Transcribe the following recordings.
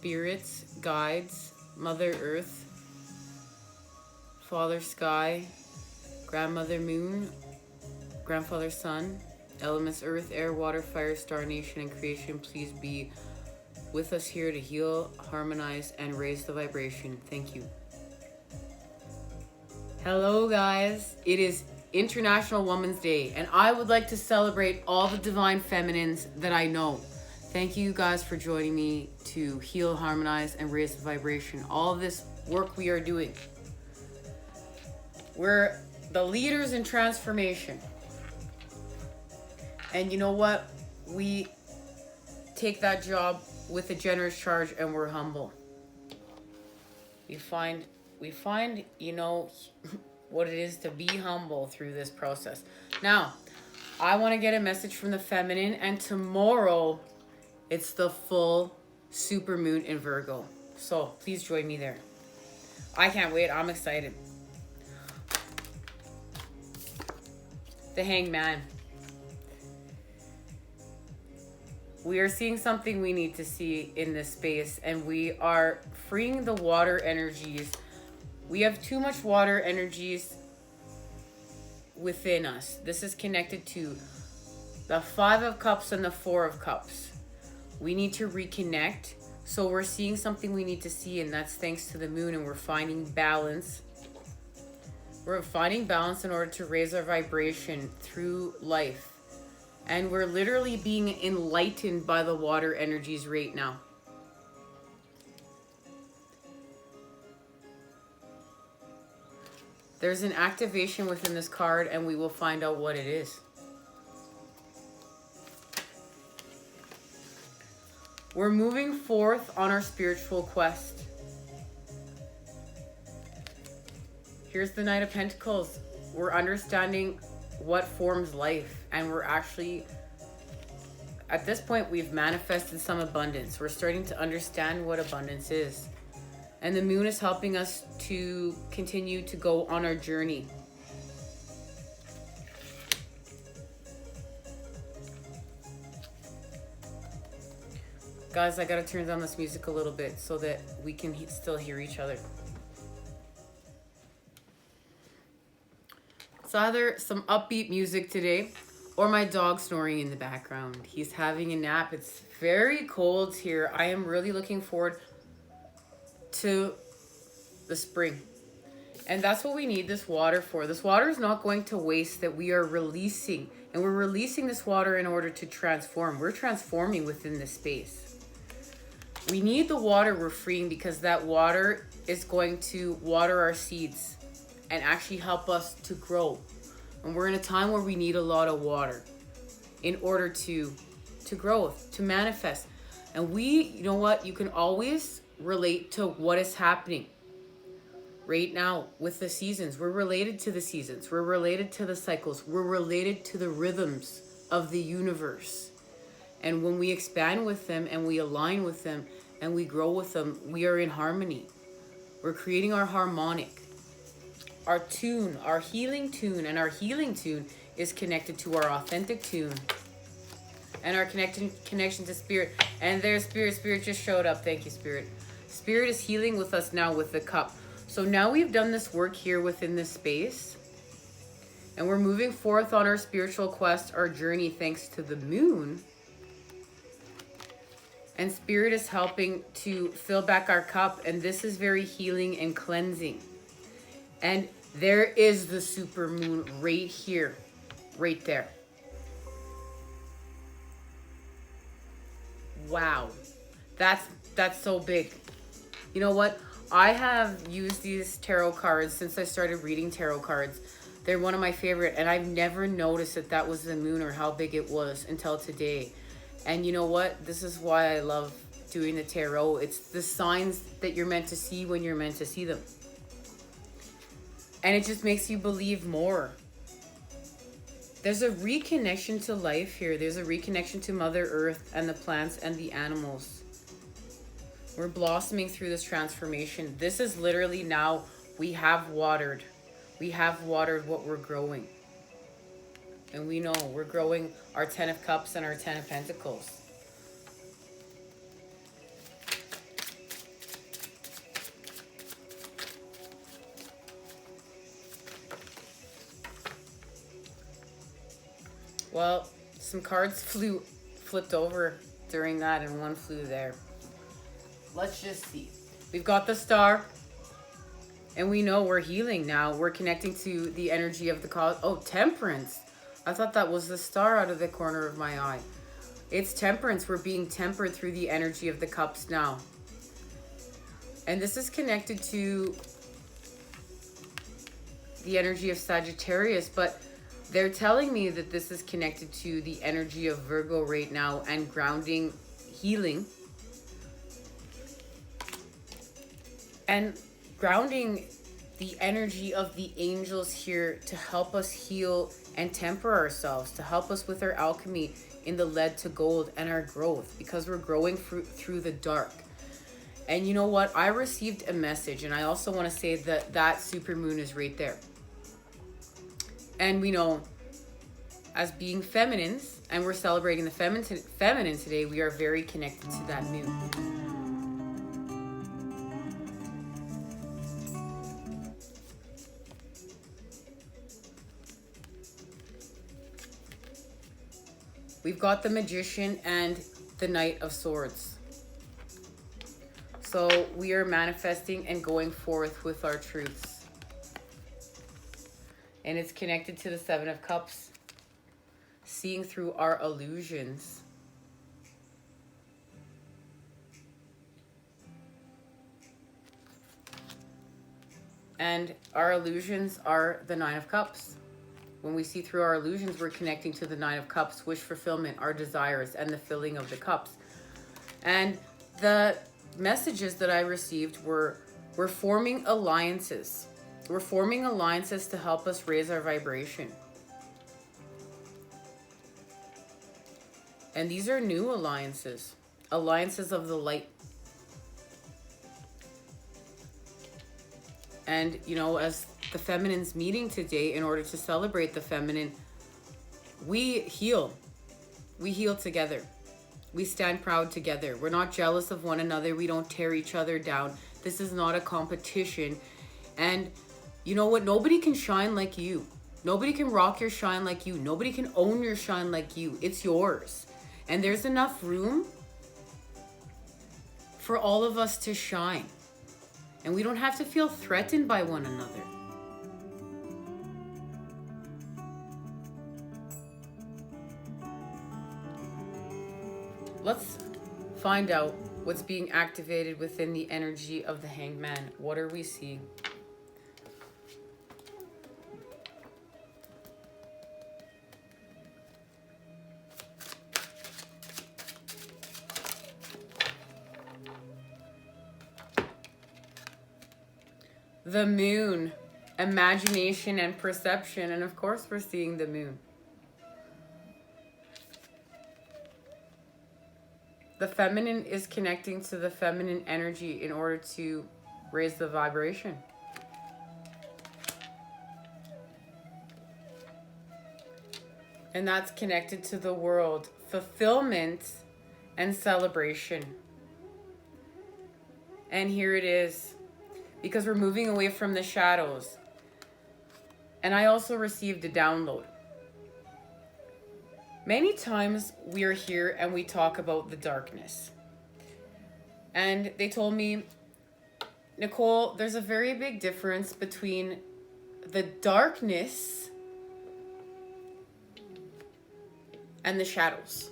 spirits, guides, Mother Earth, Father Sky, Grandmother Moon, Grandfather Sun, elements Earth, Air, Water, Fire, Star Nation, and Creation, please be with us here to heal, harmonize, and raise the vibration. Thank you. Hello guys, it is International Women's Day, and I would like to celebrate all the divine feminines that I know. Thank you guys for joining me to heal, harmonize, and raise the vibration. All of this work we are doing. We're the leaders in transformation. And you know what? We take that job with a generous charge, and we're humble. We find, you know, what it is to be humble through this process. Now, I want to get a message from the feminine, and tomorrow it's the full super moon in Virgo. So please join me there. I can't wait. I'm excited. The Hangman. We are seeing something we need to see in this space, and we are freeing the water energies. We have too much water energies within us. This is connected to the 5 of Cups and the 4 of Cups. We need to reconnect. So we're seeing something we need to see, and that's thanks to the moon, and we're finding balance. We're finding balance in order to raise our vibration through life. And we're literally being enlightened by the water energies right now. There's an activation within this card, and we will find out what it is. We're moving forth on our spiritual quest. Here's the Knight of Pentacles. We're understanding what forms life, and we're actually, at this point, we've manifested some abundance. We're starting to understand what abundance is. And the moon is helping us to continue to go on our journey. Guys, I gotta turn down this music a little bit so that we can still hear each other. It's either some upbeat music today or my dog snoring in the background. He's having a nap. It's very cold here. I am really looking forward to the spring. And that's what we need this water for. This water is not going to waste, that we are releasing. And we're releasing this water in order to transform. We're transforming within this space. We need the water we're freeing, because that water is going to water our seeds and actually help us to grow. And we're in a time where we need a lot of water in order to grow, to manifest. And you know what? You can always relate to what is happening right now with the seasons. We're related to the seasons. We're related to the cycles. We're related to the rhythms of the universe. And when we expand with them and we align with them and we grow with them, we are in harmony. We're creating our harmonic, our tune, our healing tune. And our healing tune is connected to our authentic tune and our connection to spirit. And there's spirit just showed up. Thank you, spirit. Spirit is healing with us now with the cup. So now we've done this work here within this space, and we're moving forth on our spiritual quest, our journey, thanks to the moon. And spirit is helping to fill back our cup, and this is very healing and cleansing. And there is the super moon right here, right there. Wow, that's so big. You know what? I have used these tarot cards since I started reading tarot cards. They're one of my favorite, and I've never noticed that was the moon or how big it was until today. And you know what? This is why I love doing the tarot. It's the signs that you're meant to see when you're meant to see them. And it just makes you believe more. There's a reconnection to life here. There's a reconnection to Mother Earth and the plants and the animals. We're blossoming through this transformation. This is literally now, we have watered. We have watered what we're growing. And we know we're growing our 10 of Cups and our 10 of Pentacles. Well, some cards flipped over during that, and one flew there. Let's just see. We've got the Star, and we know we're healing now. We're connecting to the energy of the cause. Oh, Temperance. I thought that was the Star out of the corner of my eye. It's Temperance. We're being tempered through the energy of the Cups now. And this is connected to the energy of Sagittarius, but they're telling me that this is connected to the energy of Virgo right now and grounding, healing, and grounding the energy of the angels here to help us heal and temper ourselves, to help us with our alchemy in the lead to gold and our growth, because we're growing through the dark. And you know what? I received a message, and I also want to say that that supermoon is right there. And we know, as being feminines, and we're celebrating the feminine today, we are very connected to that moon. We've got the Magician and the Knight of Swords. So we are manifesting and going forth with our truths. And it's connected to the Seven of Cups. Seeing through our illusions. And our illusions are the Nine of Cups. When we see through our illusions, we're connecting to the Nine of Cups, wish fulfillment, our desires, and the filling of the cups. And the messages that I received were, we're forming alliances. We're forming alliances to help us raise our vibration. And these are new alliances. Alliances of the light. And, you know, as the feminines meeting today, in order to celebrate the feminine, we heal. We heal together. We stand proud together. We're not jealous of one another. We don't tear each other down. This is not a competition. And you know what? Nobody can shine like you. Nobody can rock your shine like you. Nobody can own your shine like you. It's yours. And there's enough room for all of us to shine. And we don't have to feel threatened by one another. Let's find out what's being activated within the energy of the Hangman. What are we seeing? The moon, imagination and perception. And of course we're seeing the moon. The feminine is connecting to the feminine energy in order to raise the vibration. And that's connected to the world, fulfillment and celebration. And here it is. Because we're moving away from the shadows. And I also received a download. Many times we are here and we talk about the darkness. And they told me, Nicole, there's a very big difference between the darkness and the shadows.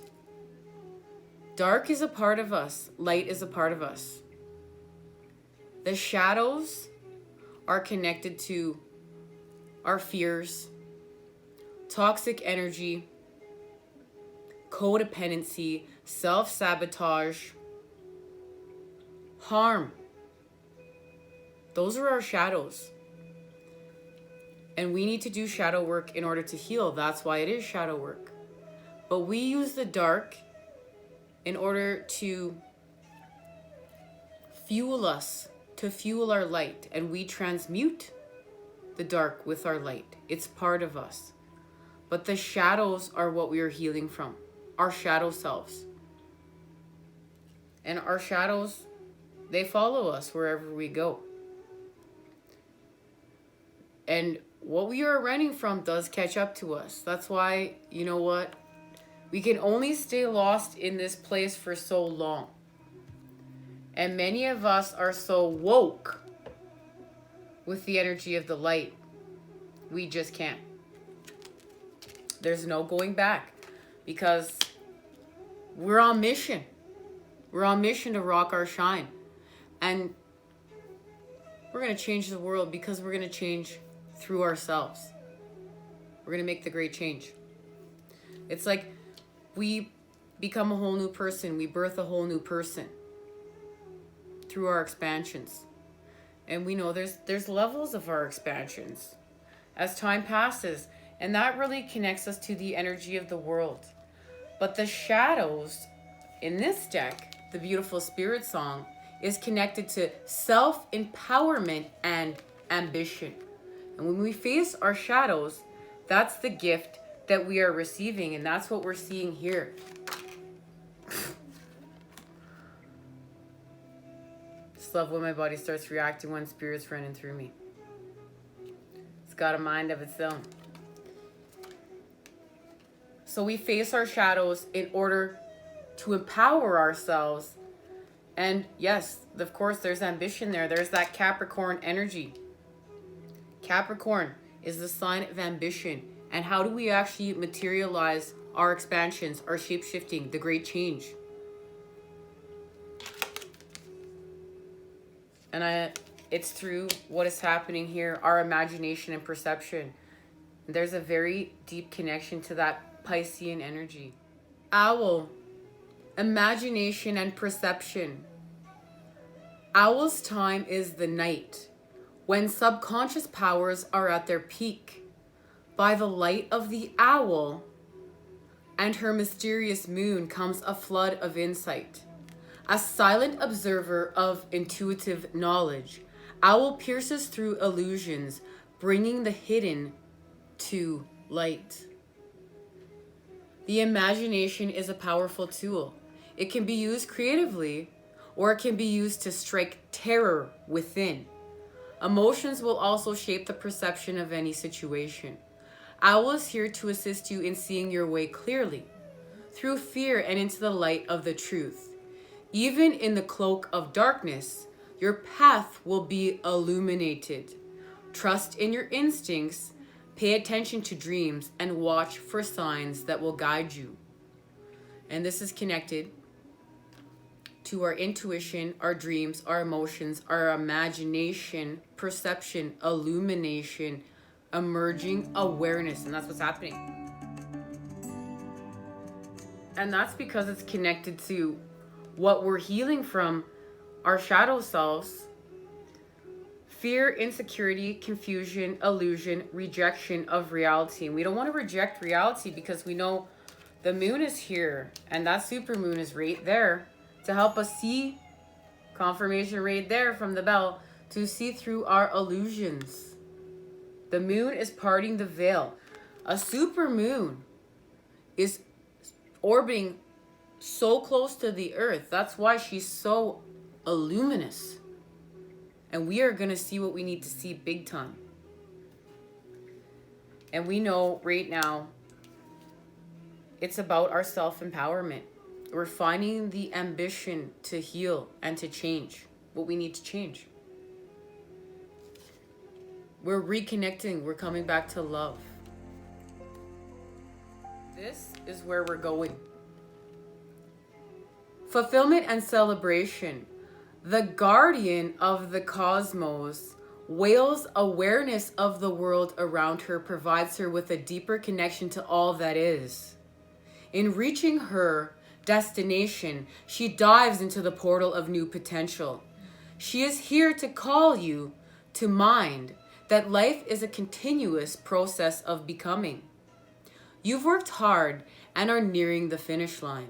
Dark is a part of us. Light is a part of us. The shadows are connected to our fears, toxic energy, codependency, self-sabotage, harm. Those are our shadows. And we need to do shadow work in order to heal. That's why it is shadow work. But we use the dark in order to fuel us, to fuel our light. And we transmute the dark with our light. It's part of us. But the shadows are what we are healing from. Our shadow selves. And our shadows, they follow us wherever we go. And what we are running from does catch up to us. That's why, you know what? We can only stay lost in this place for so long. And many of us are so woke with the energy of the light. We just can't. There's no going back because we're on mission. We're on mission to rock our shine. And we're going to change the world because we're going to change through ourselves. We're going to make the great change. It's like we become a whole new person. We birth a whole new person through our expansions. And we know there's levels of our expansions as time passes. And that really connects us to the energy of the world. But the shadows in this deck, the beautiful spirit song, is connected to self-empowerment and ambition. And when we face our shadows, that's the gift that we are receiving. And that's what we're seeing here. Just love when my body starts reacting when spirit's running through me. It's got a mind of its own. So we face our shadows in order to empower ourselves. And yes, of course, there's ambition there. There's that Capricorn energy. Capricorn is the sign of ambition. And how do we actually materialize our expansions, our shape-shifting, the great change? And it's through what is happening here, our imagination and perception. There's a very deep connection to that Piscean energy. Owl, imagination and perception. Owl's time is the night, when subconscious powers are at their peak. By the light of the owl and her mysterious moon comes a flood of insight. A silent observer of intuitive knowledge, owl pierces through illusions, bringing the hidden to light. The imagination is a powerful tool. It can be used creatively, or it can be used to strike terror within. Emotions will also shape the perception of any situation. Owl is here to assist you in seeing your way clearly, through fear and into the light of the truth. Even in the cloak of darkness, your path will be illuminated. Trust in your instincts, pay attention to dreams, and watch for signs that will guide you. And this is connected to our intuition, our dreams, our emotions, our imagination, perception, illumination, emerging awareness. And that's what's happening. And that's because it's connected to what we're healing from, our shadow selves. Fear, insecurity, confusion, illusion, rejection of reality. And we don't want to reject reality because we know the moon is here and that super moon is right there to help us see, confirmation right there from the bell, to see through our illusions. The moon is parting the veil. A super moon is orbiting so close to the earth. That's why she's so illuminous. And we are going to see what we need to see big time. And we know right now it's about our self-empowerment. We're finding the ambition to heal and to change what we need to change. We're reconnecting. We're coming back to love. This is where we're going. Fulfillment and celebration. The guardian of the cosmos, Whale's awareness of the world around her provides her with a deeper connection to all that is. In reaching her destination, she dives into the portal of new potential. She is here to call you to mind that life is a continuous process of becoming. You've worked hard and are nearing the finish line.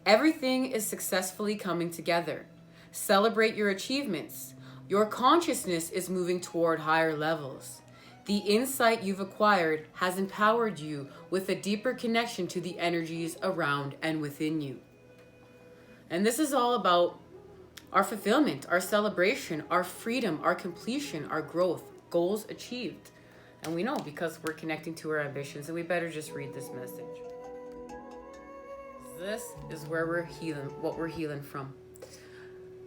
Everything is successfully coming together. Celebrate your achievements. Your consciousness is moving toward higher levels. The insight you've acquired has empowered you with a deeper connection to the energies around and within you. And this is all about our fulfillment, our celebration, our freedom, our completion, our growth, goals achieved. And we know because we're connecting to our ambitions, and we better just read this message. This is where we're healing, what we're healing from.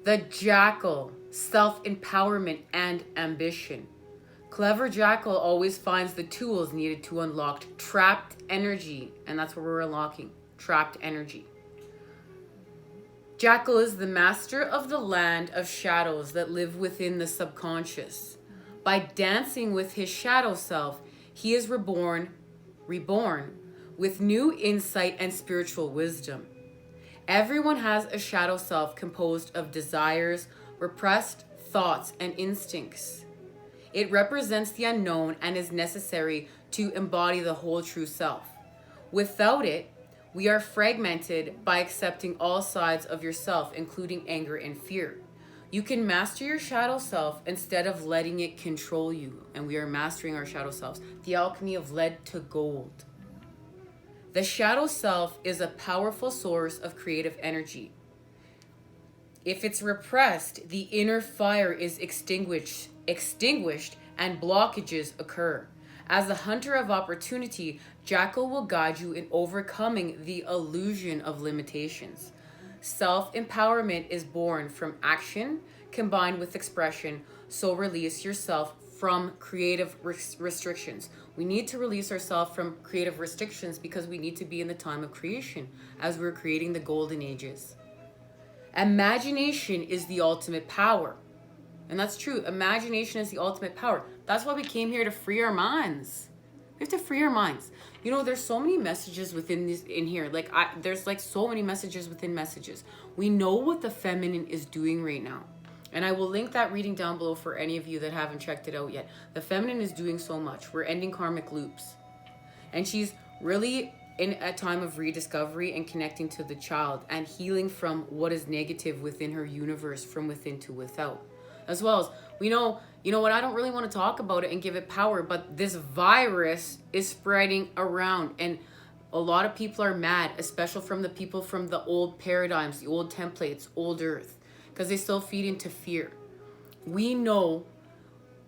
The jackal, self-empowerment and ambition. Clever jackal always finds the tools needed to unlock trapped energy, and that's what we're unlocking, trapped energy. Jackal is the master of the land of shadows that live within the subconscious. By dancing with his shadow self, he is reborn with new insight and spiritual wisdom. Everyone has a shadow self composed of desires, repressed thoughts, and instincts. It represents the unknown and is necessary to embody the whole true self. Without it, we are fragmented by accepting all sides of yourself, including anger and fear. You can master your shadow self instead of letting it control you. And we are mastering our shadow selves. The alchemy of lead to gold. The shadow self is a powerful source of creative energy. If it's repressed, the inner fire is extinguished and blockages occur. As a hunter of opportunity, Jackal will guide you in overcoming the illusion of limitations. Self-empowerment is born from action combined with expression, so release yourself from creative restrictions. We need to release ourselves from creative restrictions because we need to be in the time of creation as we're creating the golden ages. Imagination is the ultimate power. And that's true. Imagination is the ultimate power. That's why we came here, to free our minds. We have to free our minds. You know, there's so many messages within this in here. There's so many messages within messages. We know what the feminine is doing right now. And I will link that reading down below for any of you that haven't checked it out yet. The feminine is doing so much. We're ending karmic loops. And she's really in a time of rediscovery and connecting to the child and healing from what is negative within her universe from within to without. As well as, we know, you know what, I don't really want to talk about it and give it power, but this virus is spreading around and a lot of people are mad, especially from the people from the old paradigms, the old templates, old earth, because they still feed into fear. We know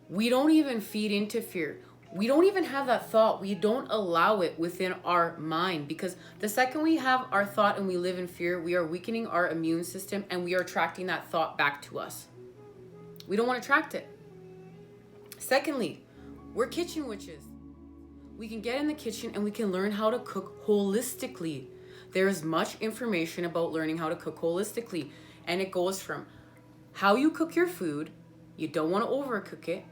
we don't even feed into fear. We don't even have that thought. We don't allow it within our mind, because the second we have our thought and we live in fear, we are weakening our immune system and we are attracting that thought back to us. We don't want to attract it. Secondly, we're kitchen witches. We can get in the kitchen and we can learn how to cook holistically. There is much information about learning how to cook holistically. And it goes from how you cook your food, you don't want to overcook it,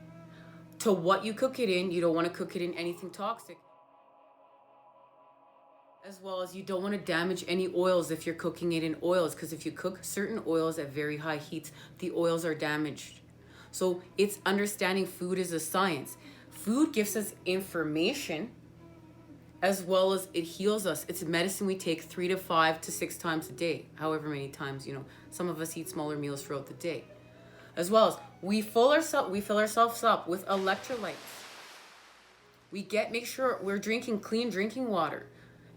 to what you cook it in, you don't want to cook it in anything toxic. As well as you don't want to damage any oils if you're cooking it in oils, because if you cook certain oils at very high heats, the oils are damaged. So it's understanding food is a science. Food gives us information as well as it heals us. It's medicine we take 3 to 5 to 6 times a day, however many times, some of us eat smaller meals throughout the day. As well as we fill ourselves up with electrolytes. Make sure we're drinking clean drinking water,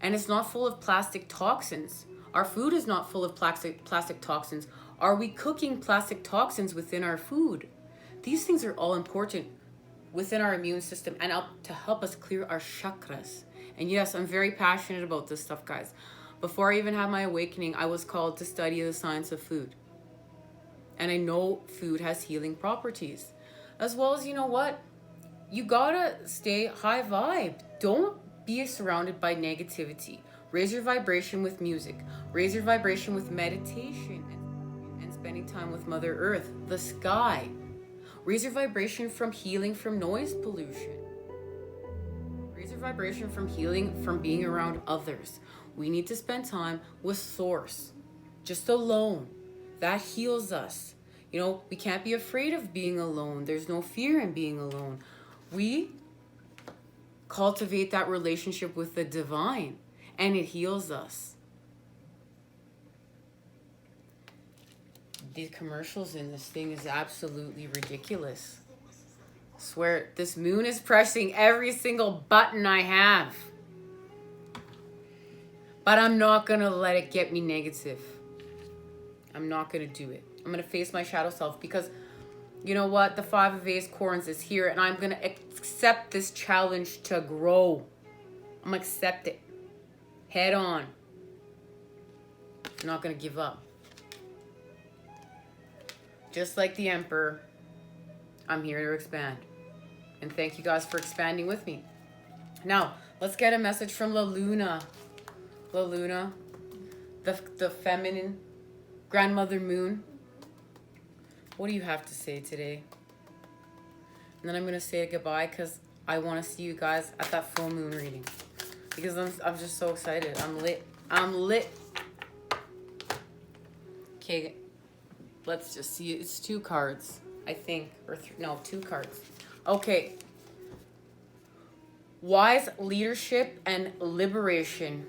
and it's not full of plastic toxins. Our food is not full of plastic toxins. Are we cooking plastic toxins within our food? These things are all important within our immune system and to help us clear our chakras. And yes, I'm very passionate about this stuff, guys. Before I even had my awakening, I was called to study the science of food. And I know food has healing properties. As well as, you know what? You gotta stay high vibe. Don't be surrounded by negativity. Raise your vibration with music. Raise your vibration with meditation and spending time with Mother Earth, the sky. Raise your vibration from healing from noise pollution. Raise your vibration from healing from being around others. We need to spend time with Source, just alone. That heals us. We can't be afraid of being alone. There's no fear in being alone. We cultivate that relationship with the divine, and it heals us. These commercials in this thing is absolutely ridiculous. I swear, this moon is pressing every single button I have. But I'm not going to let it get me negative. I'm not going to do it. I'm going to face my shadow self because, You know what? The Five of Acorns is here, and I'm going to accept this challenge to grow. I'm going to accept it. Head on. I'm not going to give up. Just like the Emperor, I'm here to expand. And thank you guys for expanding with me. Now, let's get a message from La Luna. La Luna, the feminine grandmother moon. What do you have to say today? And then I'm going to say goodbye because I want to see you guys at that full moon reading. Because I'm just so excited. I'm lit. I'm lit. Okay, let's just see. It's 2 cards, I think. Or no, 2 cards. Okay. Wise leadership and liberation.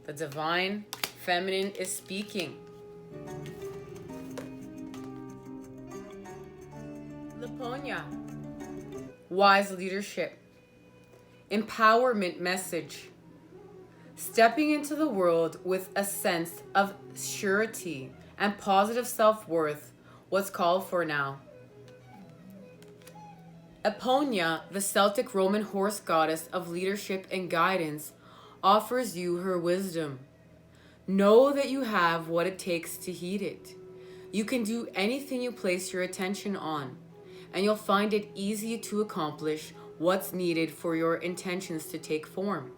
The divine feminine is speaking. Laponia. Wise leadership. Empowerment message. Stepping into the world with a sense of surety and positive self-worth. What's called for now. Eponia, the Celtic Roman horse goddess of leadership and guidance, offers you her wisdom. Know that you have what it takes to heed it. You can do anything you place your attention on, and you'll find it easy to accomplish what's needed for your intentions to take form.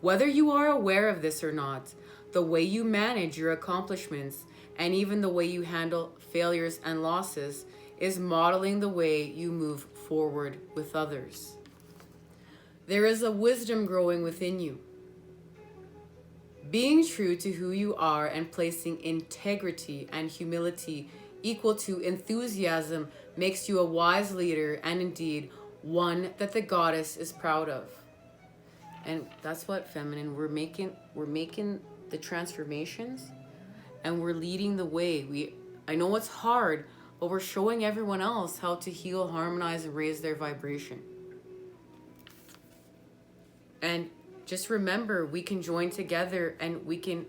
Whether you are aware of this or not, the way you manage your accomplishments and even the way you handle failures and losses is modeling the way you move forward with others. There is a wisdom growing within you. Being true to who you are and placing integrity and humility equal to enthusiasm makes you a wise leader and indeed one that the goddess is proud of. And that's what, feminine, we're making the transformations and we're leading the way. I know it's hard, but we're showing everyone else how to heal, harmonize, and raise their vibration. And just remember, we can join together and we can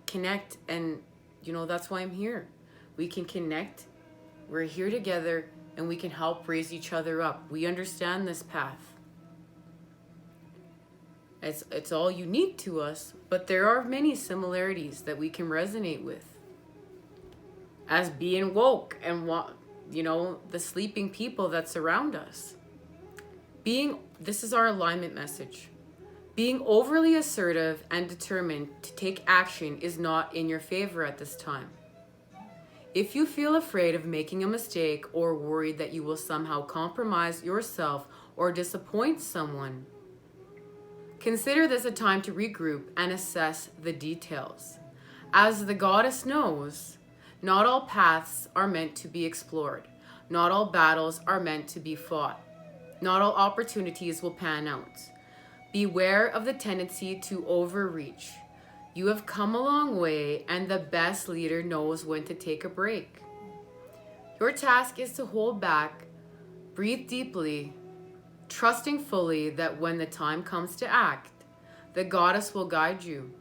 connect. And, that's why I'm here. We can connect. We're here together and we can help raise each other up. We understand this path. It's all unique to us, but there are many similarities that we can resonate with. As being woke and, the sleeping people that surround us. This is our alignment message. Being overly assertive and determined to take action is not in your favor at this time. If you feel afraid of making a mistake or worried that you will somehow compromise yourself or disappoint someone, consider this a time to regroup and assess the details. As the goddess knows, not all paths are meant to be explored. Not all battles are meant to be fought. Not all opportunities will pan out. Beware of the tendency to overreach. You have come a long way, and the best leader knows when to take a break. Your task is to hold back, breathe deeply, trusting fully that when the time comes to act, the goddess will guide you.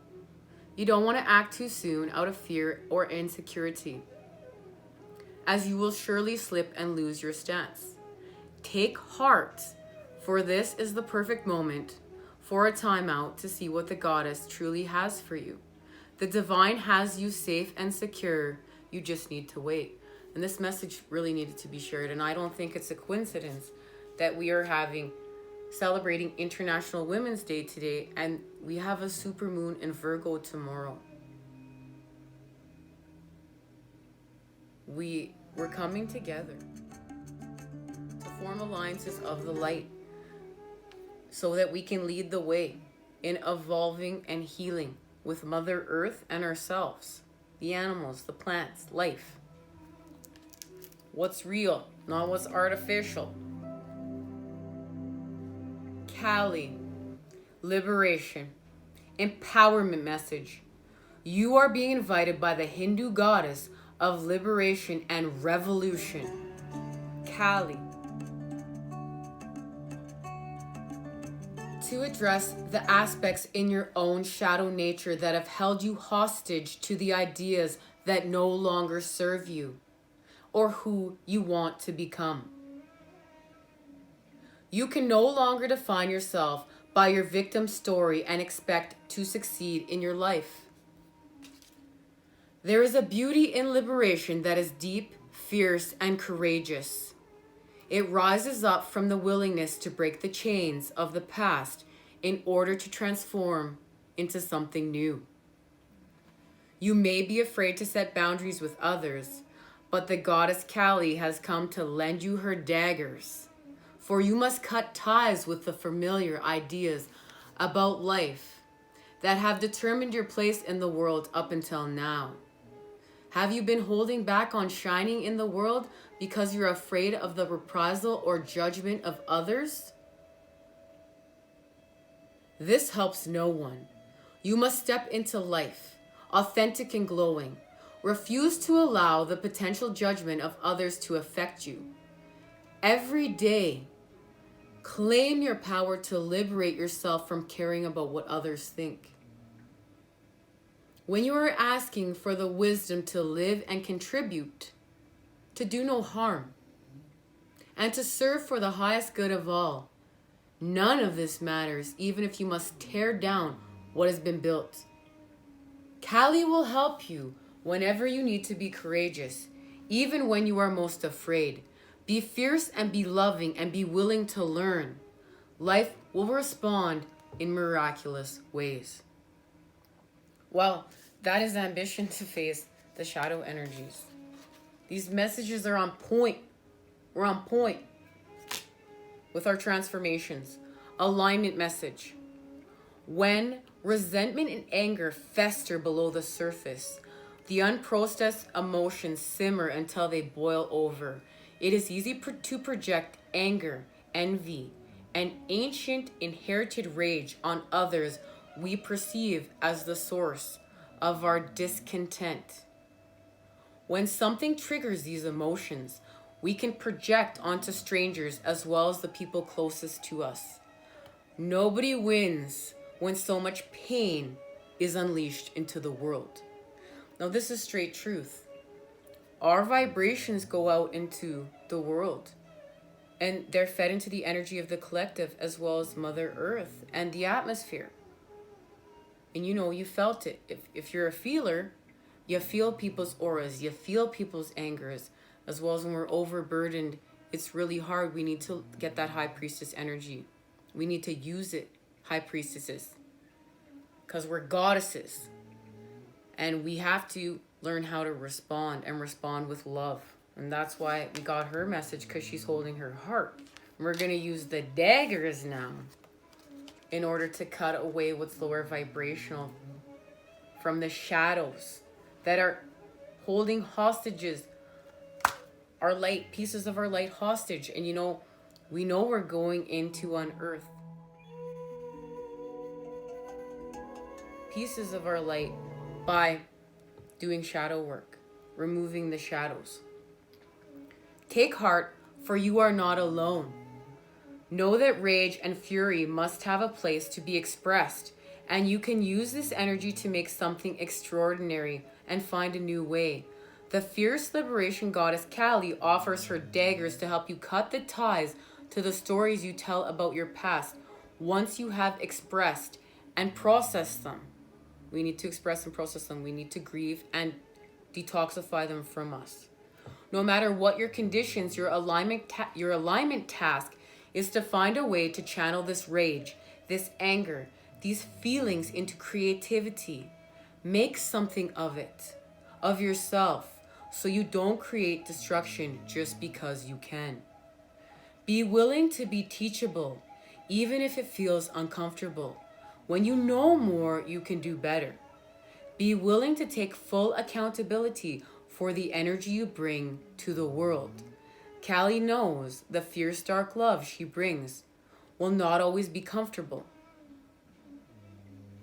You don't want to act too soon out of fear or insecurity, as you will surely slip and lose your stance. Take heart, for this is the perfect moment for a timeout to see what the goddess truly has for you. The divine has you safe and secure. You just need to wait. And this message really needed to be shared. And I don't think it's a coincidence that we are celebrating International Women's Day today, and we have a supermoon in Virgo tomorrow. We're coming together to form alliances of the light so that we can lead the way in evolving and healing with Mother Earth and ourselves, the animals, the plants, life. What's real, not what's artificial. Kali, liberation, empowerment message. You are being invited by the Hindu goddess of liberation and revolution, Kali, to address the aspects in your own shadow nature that have held you hostage to the ideas that no longer serve you or who you want to become. You can no longer define yourself by your victim story and expect to succeed in your life. There is a beauty in liberation that is deep, fierce, and courageous. It rises up from the willingness to break the chains of the past in order to transform into something new. You may be afraid to set boundaries with others, but the goddess Kali has come to lend you her daggers. For you must cut ties with the familiar ideas about life that have determined your place in the world up until now. Have you been holding back on shining in the world because you're afraid of the reprisal or judgment of others? This helps no one. You must step into life, authentic and glowing. Refuse to allow the potential judgment of others to affect you. Every day, claim your power to liberate yourself from caring about what others think. When you are asking for the wisdom to live and contribute, to do no harm, and to serve for the highest good of all, none of this matters, even if you must tear down what has been built. Kali will help you whenever you need to be courageous, even when you are most afraid. Be fierce and be loving and be willing to learn. Life will respond in miraculous ways. Well, that is ambition to face the shadow energies. These messages are on point. We're on point with our transformations. Alignment message. When resentment and anger fester below the surface, the unprocessed emotions simmer until they boil over. It is easy to project anger, envy, and ancient inherited rage on others we perceive as the source of our discontent. When something triggers these emotions, we can project onto strangers as well as the people closest to us. Nobody wins when so much pain is unleashed into the world. Now, this is straight truth. Our vibrations go out into the world, and they're fed into the energy of the collective as well as Mother Earth and the atmosphere. And you felt it. If you're a feeler, you feel people's auras, you feel people's angers, as well as when we're overburdened, it's really hard. We need to get that high priestess energy. We need to use it, high priestesses, because we're goddesses. And we have to learn how to respond and respond with love. And that's why we got her message, because she's holding her heart. And we're going to use the daggers now in order to cut away what's lower vibrational from the shadows that are holding hostages, our light, pieces of our light hostage. And we know we're going in to unearth pieces of our light by doing shadow work, removing the shadows. Take heart, for you are not alone. Know that rage and fury must have a place to be expressed, and you can use this energy to make something extraordinary and find a new way. The fierce liberation goddess Kali offers her daggers to help you cut the ties to the stories you tell about your past once you have expressed and processed them. We need to express and process them. We need to grieve and detoxify them from us. No matter what your conditions, your alignment task is to find a way to channel this rage, this anger, these feelings into creativity. Make something of it, of yourself, so you don't create destruction just because you can. Be willing to be teachable, even if it feels uncomfortable. When you know more, you can do better. Be willing to take full accountability for the energy you bring to the world. Kali knows the fierce dark love she brings will not always be comfortable.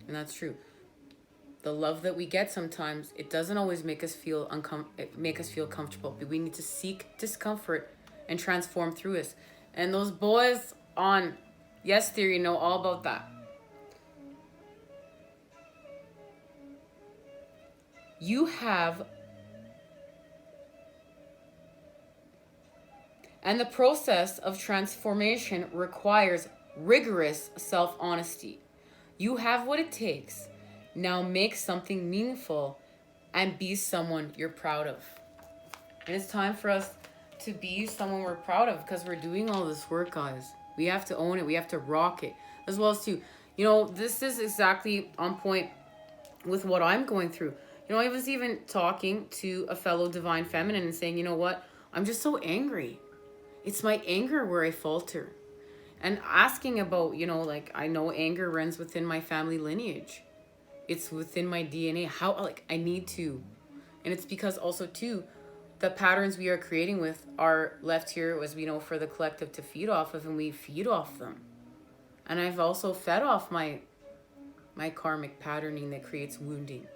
And that's true. The love that we get sometimes, it doesn't always make us feel comfortable. But we need to seek discomfort and transform through it. And those boys on Yes, theory, know all about that. You have, and the process of transformation requires rigorous self-honesty. You have what it takes. Now make something meaningful and be someone you're proud of. And it's time for us to be someone we're proud of because we're doing all this work, guys. We have to own it. We have to rock it. As well as to, this is exactly on point with what I'm going through. I was even talking to a fellow divine feminine and saying, you know what? I'm just so angry. It's my anger where I falter. And asking about, I know anger runs within my family lineage. It's within my DNA. How, I need to. And it's because also, too, the patterns we are creating with are left here, as we know, for the collective to feed off of, and we feed off them. And I've also fed off my karmic patterning that creates wounding.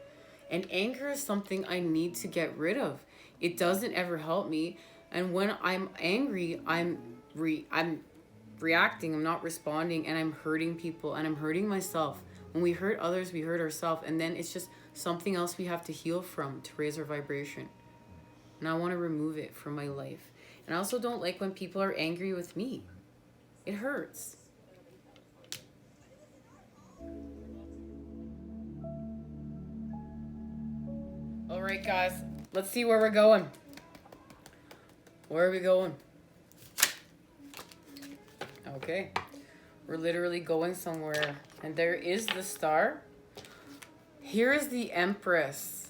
And anger is something I need to get rid of. It doesn't ever help me. And when I'm angry, I'm reacting, I'm not responding, and I'm hurting people, and I'm hurting myself. When we hurt others, we hurt ourselves. And then it's just something else we have to heal from to raise our vibration. And I want to remove it from my life. And I also don't like when people are angry with me. It hurts. All right, guys. Let's see where we're going. Where are we going? Okay. We're literally going somewhere. And there is the star. Here is the Empress.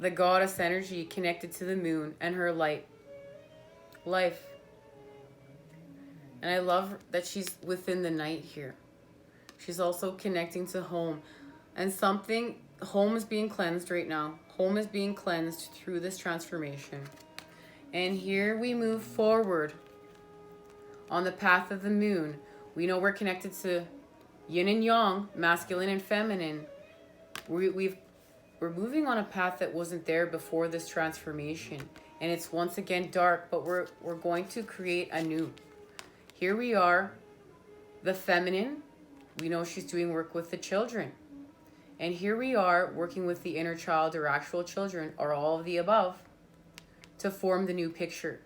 The goddess energy connected to the moon and her light. Life. And I love that she's within the night here. She's also connecting to home. And home is being cleansed right now. Home is being cleansed through this transformation. And here we move forward on the path of the moon. We know we're connected to yin and yang, masculine and feminine. We're moving on a path that wasn't there before this transformation. And it's once again dark, but we're going to create anew. Here we are, the feminine. We know she's doing work with the children. And here we are working with the inner child or actual children or all of the above to form the new picture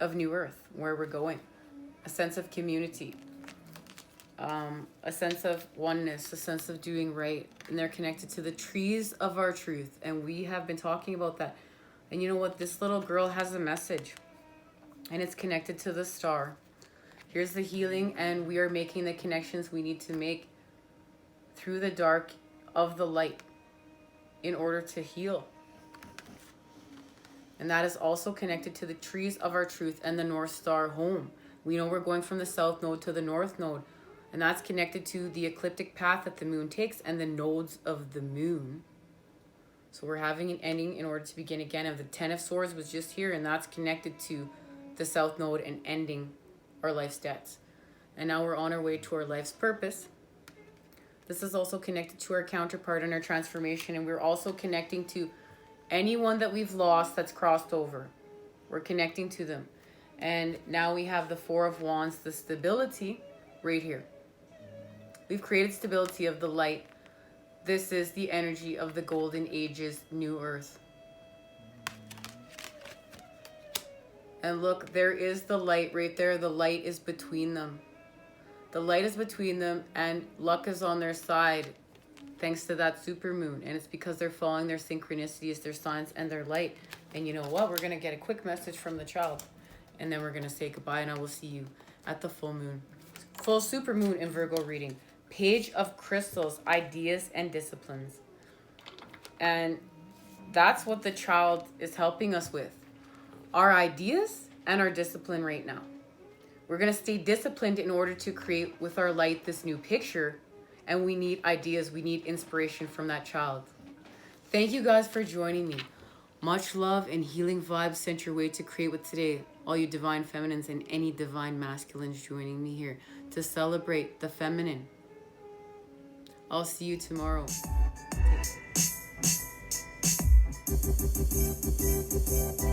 of New Earth, where we're going. A sense of community, a sense of oneness, a sense of doing right. And they're connected to the trees of our truth. And we have been talking about that. And you know what? This little girl has a message. And it's connected to the star. Here's the healing. And we are making the connections we need to make through the dark of the light in order to heal. And that is also connected to the trees of our truth and the North Star home. We know we're going from the South Node to the North Node. And that's connected to the ecliptic path that the moon takes and the nodes of the moon. So we're having an ending in order to begin again. And the Ten of Swords was just here, and that's connected to the South Node and ending our life's debts. And now we're on our way to our life's purpose. This is also connected to our counterpart and our transformation. And we're also connecting to anyone that we've lost that's crossed over. We're connecting to them. And now we have the Four of Wands, the stability right here. We've created stability of the light. This is the energy of the golden ages, new earth. And look, there is the light right there. The light is between them. The light is between them, and luck is on their side thanks to that supermoon. And it's because they're following their synchronicities, their signs, and their light. And you know what? We're going to get a quick message from the child. And then we're going to say goodbye, and I will see you at the full moon. Full supermoon in Virgo reading. Page of Crystals, Ideas and Disciplines. And that's what the child is helping us with. Our ideas and our discipline right now. We're going to stay disciplined in order to create with our light this new picture. And we need ideas. We need inspiration from that child. Thank you guys for joining me. Much love and healing vibes sent your way to create with today. All you divine feminines and any divine masculines joining me here to celebrate the feminine. I'll see you tomorrow. Take care.